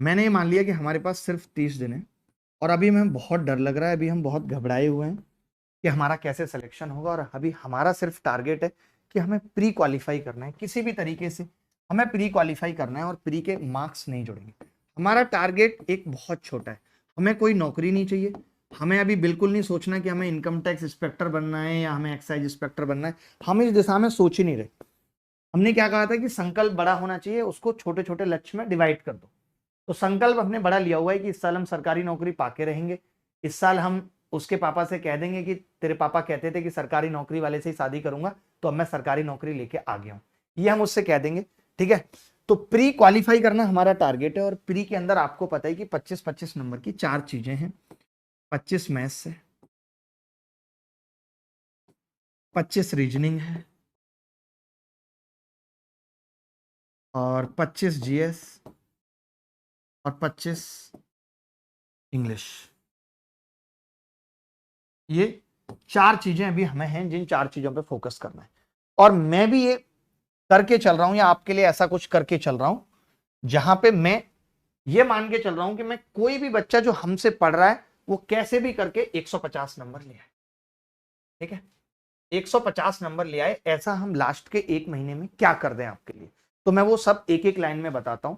मैंने ये मान लिया कि हमारे पास सिर्फ 30 दिन है और अभी हमें बहुत डर लग रहा है, अभी हम बहुत घबराए हुए हैं कि हमारा कैसे सिलेक्शन होगा। और अभी हमारा सिर्फ टारगेट है कि हमें प्री क्वालिफाई करना है, किसी भी तरीके से हमें प्री क्वालिफाई करना है और प्री के मार्क्स नहीं जुड़ेंगे। हमारा टारगेट एक बहुत छोटा है, हमें कोई नौकरी नहीं चाहिए। हमें अभी बिल्कुल नहीं सोचना कि हमें इनकम टैक्स इंस्पेक्टर बनना है या हमें एक्साइज इंस्पेक्टर बनना है, हम इस दिशा में सोच ही नहीं रहे। हमने क्या कहा था कि संकल्प बड़ा होना चाहिए, उसको छोटे छोटे लक्ष्य में डिवाइड कर दो। तो संकल्प हमने बड़ा लिया हुआ है कि इस साल हम सरकारी नौकरी पाके रहेंगे। इस साल हम उसके पापा से कह देंगे कि तेरे पापा कहते थे कि सरकारी नौकरी वाले से ही शादी करूंगा, तो अब मैं सरकारी नौकरी लेके आ गया हूं, ये हम उससे कह देंगे। ठीक है, तो प्री क्वालिफाई करना हमारा टारगेट है। और प्री के अंदर आपको पता है कि 25-25 नंबर की 4 चीजें हैं। 25 मैथ्स से, 25 रीजनिंग है और 25 जीएस और 25 इंग्लिश। ये 4 चीजें अभी हमें हैं जिन 4 चीजों पे फोकस करना है। और मैं भी ये करके चल रहा हूं या आपके लिए ऐसा कुछ करके चल रहा हूं जहां पे मैं ये मान के चल रहा हूं कि मैं कोई भी बच्चा जो हमसे पढ़ रहा है वो कैसे भी करके 150 नंबर ले आए। ठीक है, 150 नंबर ले आए, ऐसा हम लास्ट के 1 महीने में क्या कर दें आपके लिए। तो मैं वो सब एक एक लाइन में बताता हूं।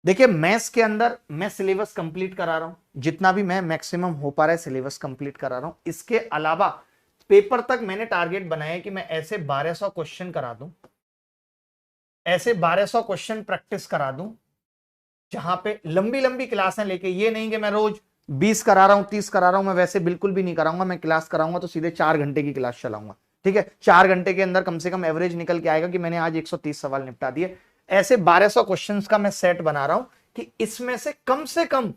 देखिए, मैथ्स के अंदर मैं सिलेबस कंप्लीट करा रहा हूं, जितना भी मैं मैक्सिमम हो पा रहा है सिलेबस कंप्लीट करा रहा हूं। इसके अलावा पेपर तक मैंने टारगेट बनाया है कि मैं ऐसे 1200 क्वेश्चन करा दूं, ऐसे 1200 क्वेश्चन प्रैक्टिस करा दूं, जहां पे लंबी लंबी क्लासें लेके, ये नहीं कि मैं रोज 20 करा रहा हूं 30 करा रहा हूं, मैं वैसे बिल्कुल भी नहीं कराऊंगा। मैं क्लास कराऊंगा तो सीधे 4 घंटे की क्लास चलाऊंगा। ठीक है, 4 घंटे के अंदर कम से कम एवरेज निकल के आएगा कि मैंने आज 130 सवाल निपटा दिए। ऐसे 1200 क्वेश्चंस का मैं सेट बना रहा हूं कि इसमें से कम से कम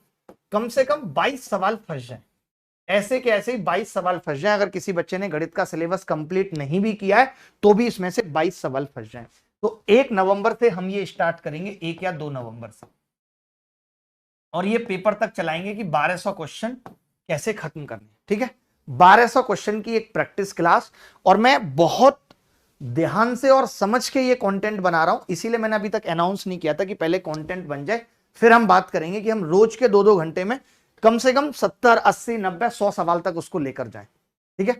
22 सवाल फंस जाए। ऐसे के ऐसे ही 22 सवाल फंस जाए। अगर किसी बच्चे ने गणित का सिलेबस कंप्लीट नहीं भी किया है तो भी इसमें से 22 सवाल फंस जाए। तो 1 नवंबर से हम ये स्टार्ट करेंगे, 1 या 2 नवंबर से, और ये पेपर तक चलाएंगे कि 1200 क्वेश्चन कैसे खत्म करने। ठीक है, 1200 क्वेश्चन की एक प्रैक्टिस क्लास। और मैं बहुत ध्यान से और समझ के ये कंटेंट बना रहा हूं, इसीलिए मैंने अभी तक अनाउंस नहीं किया था कि पहले कंटेंट बन जाए फिर हम बात करेंगे कि हम रोज के 2-2 घंटे में कम से कम 70 80 90 100 सवाल तक उसको लेकर जाएं। ठीक है,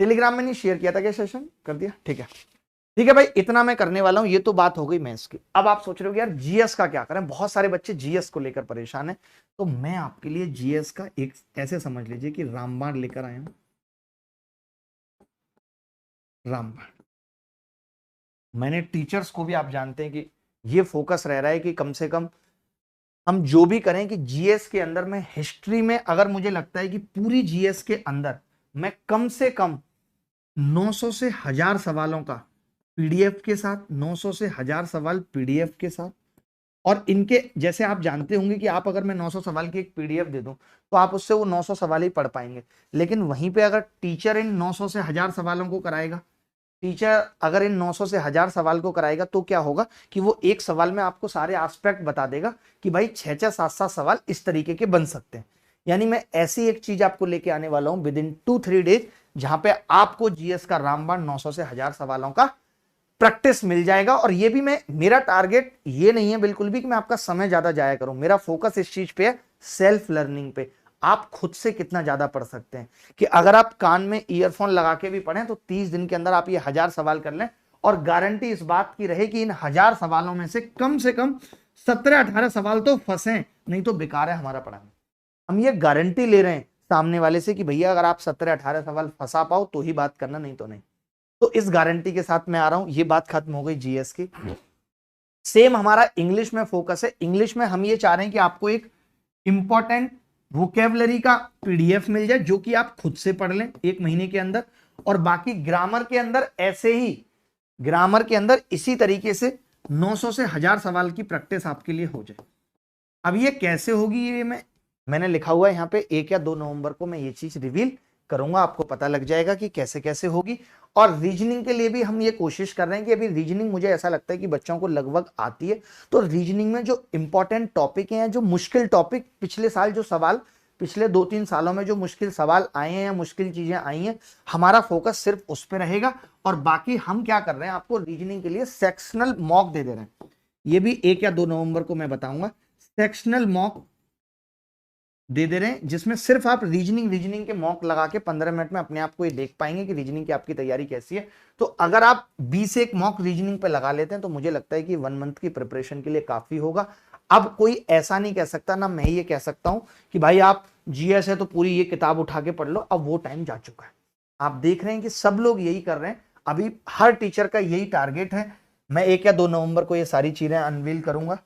टेलीग्राम में नहीं शेयर किया था क्या, सेशन कर दिया? ठीक है, ठीक है भाई, इतना मैं करने वाला हूं। ये तो बात हो गई मैथ्स की। अब आप सोच रहे हो कि यार जीएस का क्या करें, बहुत सारे बच्चे जीएस को लेकर परेशान हैं। तो मैं आपके लिए जीएस का एक ऐसे समझ लीजिए कि रामबाण लेकर आया हूं। रामबाण, मैंने टीचर्स को भी, आप जानते हैं कि ये फोकस रह रहा है कि कम से कम हम जो भी करें कि जीएस के अंदर में, हिस्ट्री में अगर मुझे लगता है कि पूरी जीएस के अंदर मैं कम से कम 900 से 1000 सवालों का पीडीएफ के साथ, 900 से 1000 सवाल पीडीएफ के साथ, और इनके जैसे आप जानते होंगे कि आप अगर मैं 900 सवाल की एक पीडीएफ दे दूं तो आप उससे वो 900 सवाल ही पढ़ पाएंगे। लेकिन वहीं पे अगर टीचर इन 900 से 1000 सवालों को कराएगा, टीचर अगर इन 900 से 1000 सवाल को कराएगा तो क्या होगा कि वो एक सवाल में आपको सारे एस्पेक्ट बता देगा कि भाई 6-6 7-7 सवाल इस तरीके के बन सकते हैं। यानी मैं ऐसी एक चीज आपको लेके आने वाला हूं विद इन 2-3 डेज, जहां पे आपको जीएस का रामबाण 900 से 1000 सवालों का प्रैक्टिस मिल जाएगा। और ये भी मैं, मेरा टारगेट ये नहीं है बिल्कुल भी कि मैं आपका समय ज्यादा जाया करूं। मेरा फोकस इस चीज पे है, सेल्फ लर्निंग पे। आप खुद से कितना ज्यादा पढ़ सकते हैं, कि अगर आप कान में ईयरफोन लगा के भी पढ़ें तो 30 दिन के अंदर आप ये 1000 सवाल कर लें। और गारंटी इस बात की रहे कि इन 1000 सवालों में से कम 17-18 सवाल तो फंसे, नहीं तो बेकार है हमारा पढ़ाना। हम ये गारंटी ले रहे हैं सामने वाले से कि भैया अगर आप 17-18 सवाल फंसा पाओ तो ही बात करना, नहीं तो नहीं। तो इस गारंटी के साथ मैं आ रहा हूं। ये बात खत्म हो गई जीएस की। सेम हमारा इंग्लिश में फोकस है। इंग्लिश में हम ये चाह रहे हैं कि आपको एक इंपॉर्टेंट वोकेबलरी का पीडीएफ मिल जाए जो कि आप खुद से पढ़ लें 1 महीने के अंदर। और बाकी ग्रामर के अंदर ऐसे ही, ग्रामर के अंदर इसी तरीके से 900 से 1000 सवाल की प्रैक्टिस आपके लिए हो जाए। अब ये कैसे होगी, ये मैंने लिखा हुआ है यहाँ पे, 1 या 2 नवंबर को मैं ये चीज रिवील करूंगा, आपको पता लग जाएगा कि कैसे कैसे होगी। और रीजनिंग के लिए भी हम ये कोशिश कर रहे हैं कि अभी रीजनिंग मुझे ऐसा लगता है कि बच्चों को लगभग आती है। तो रीजनिंग में जो इंपॉर्टेंट टॉपिक हैं, जो मुश्किल टॉपिक, पिछले साल जो सवाल, पिछले 2-3 सालों में जो मुश्किल सवाल आए हैं या मुश्किल चीजें आई हैं, हमारा फोकस सिर्फ उस पर रहेगा। और बाकी हम क्या कर रहे हैं, आपको रीजनिंग के लिए सेक्शनल मॉक दे रहे हैं। ये भी 1 या 2 नवंबर को मैं बताऊंगा। सेक्शनल मॉक दे रहे हैं, जिसमें सिर्फ आप रीजनिंग के मॉक लगा के 15 मिनट में अपने आप को ये देख पाएंगे कि रीजनिंग की आपकी तैयारी कैसी है। तो अगर आप 20 एक मॉक रीजनिंग पे लगा लेते हैं तो मुझे लगता है कि 1 मंथ की प्रिपरेशन के लिए काफी होगा। अब कोई ऐसा नहीं कह सकता, ना मैं ये कह सकता हूं कि भाई आप जीएस है तो पूरी ये किताब उठा के पढ़ लो, अब वो टाइम जा चुका है। आप देख रहे हैं कि सब लोग यही कर रहे हैं, अभी हर टीचर का यही टारगेट है। मैं 1 या 2 नवंबर को ये सारी चीजें अनवील करूंगा,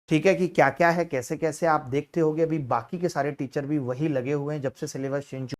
ठीक है, कि क्या क्या है, कैसे कैसे। आप देखते होगे अभी बाकी के सारे टीचर भी वही लगे हुए हैं जब से सिलेबस चेंज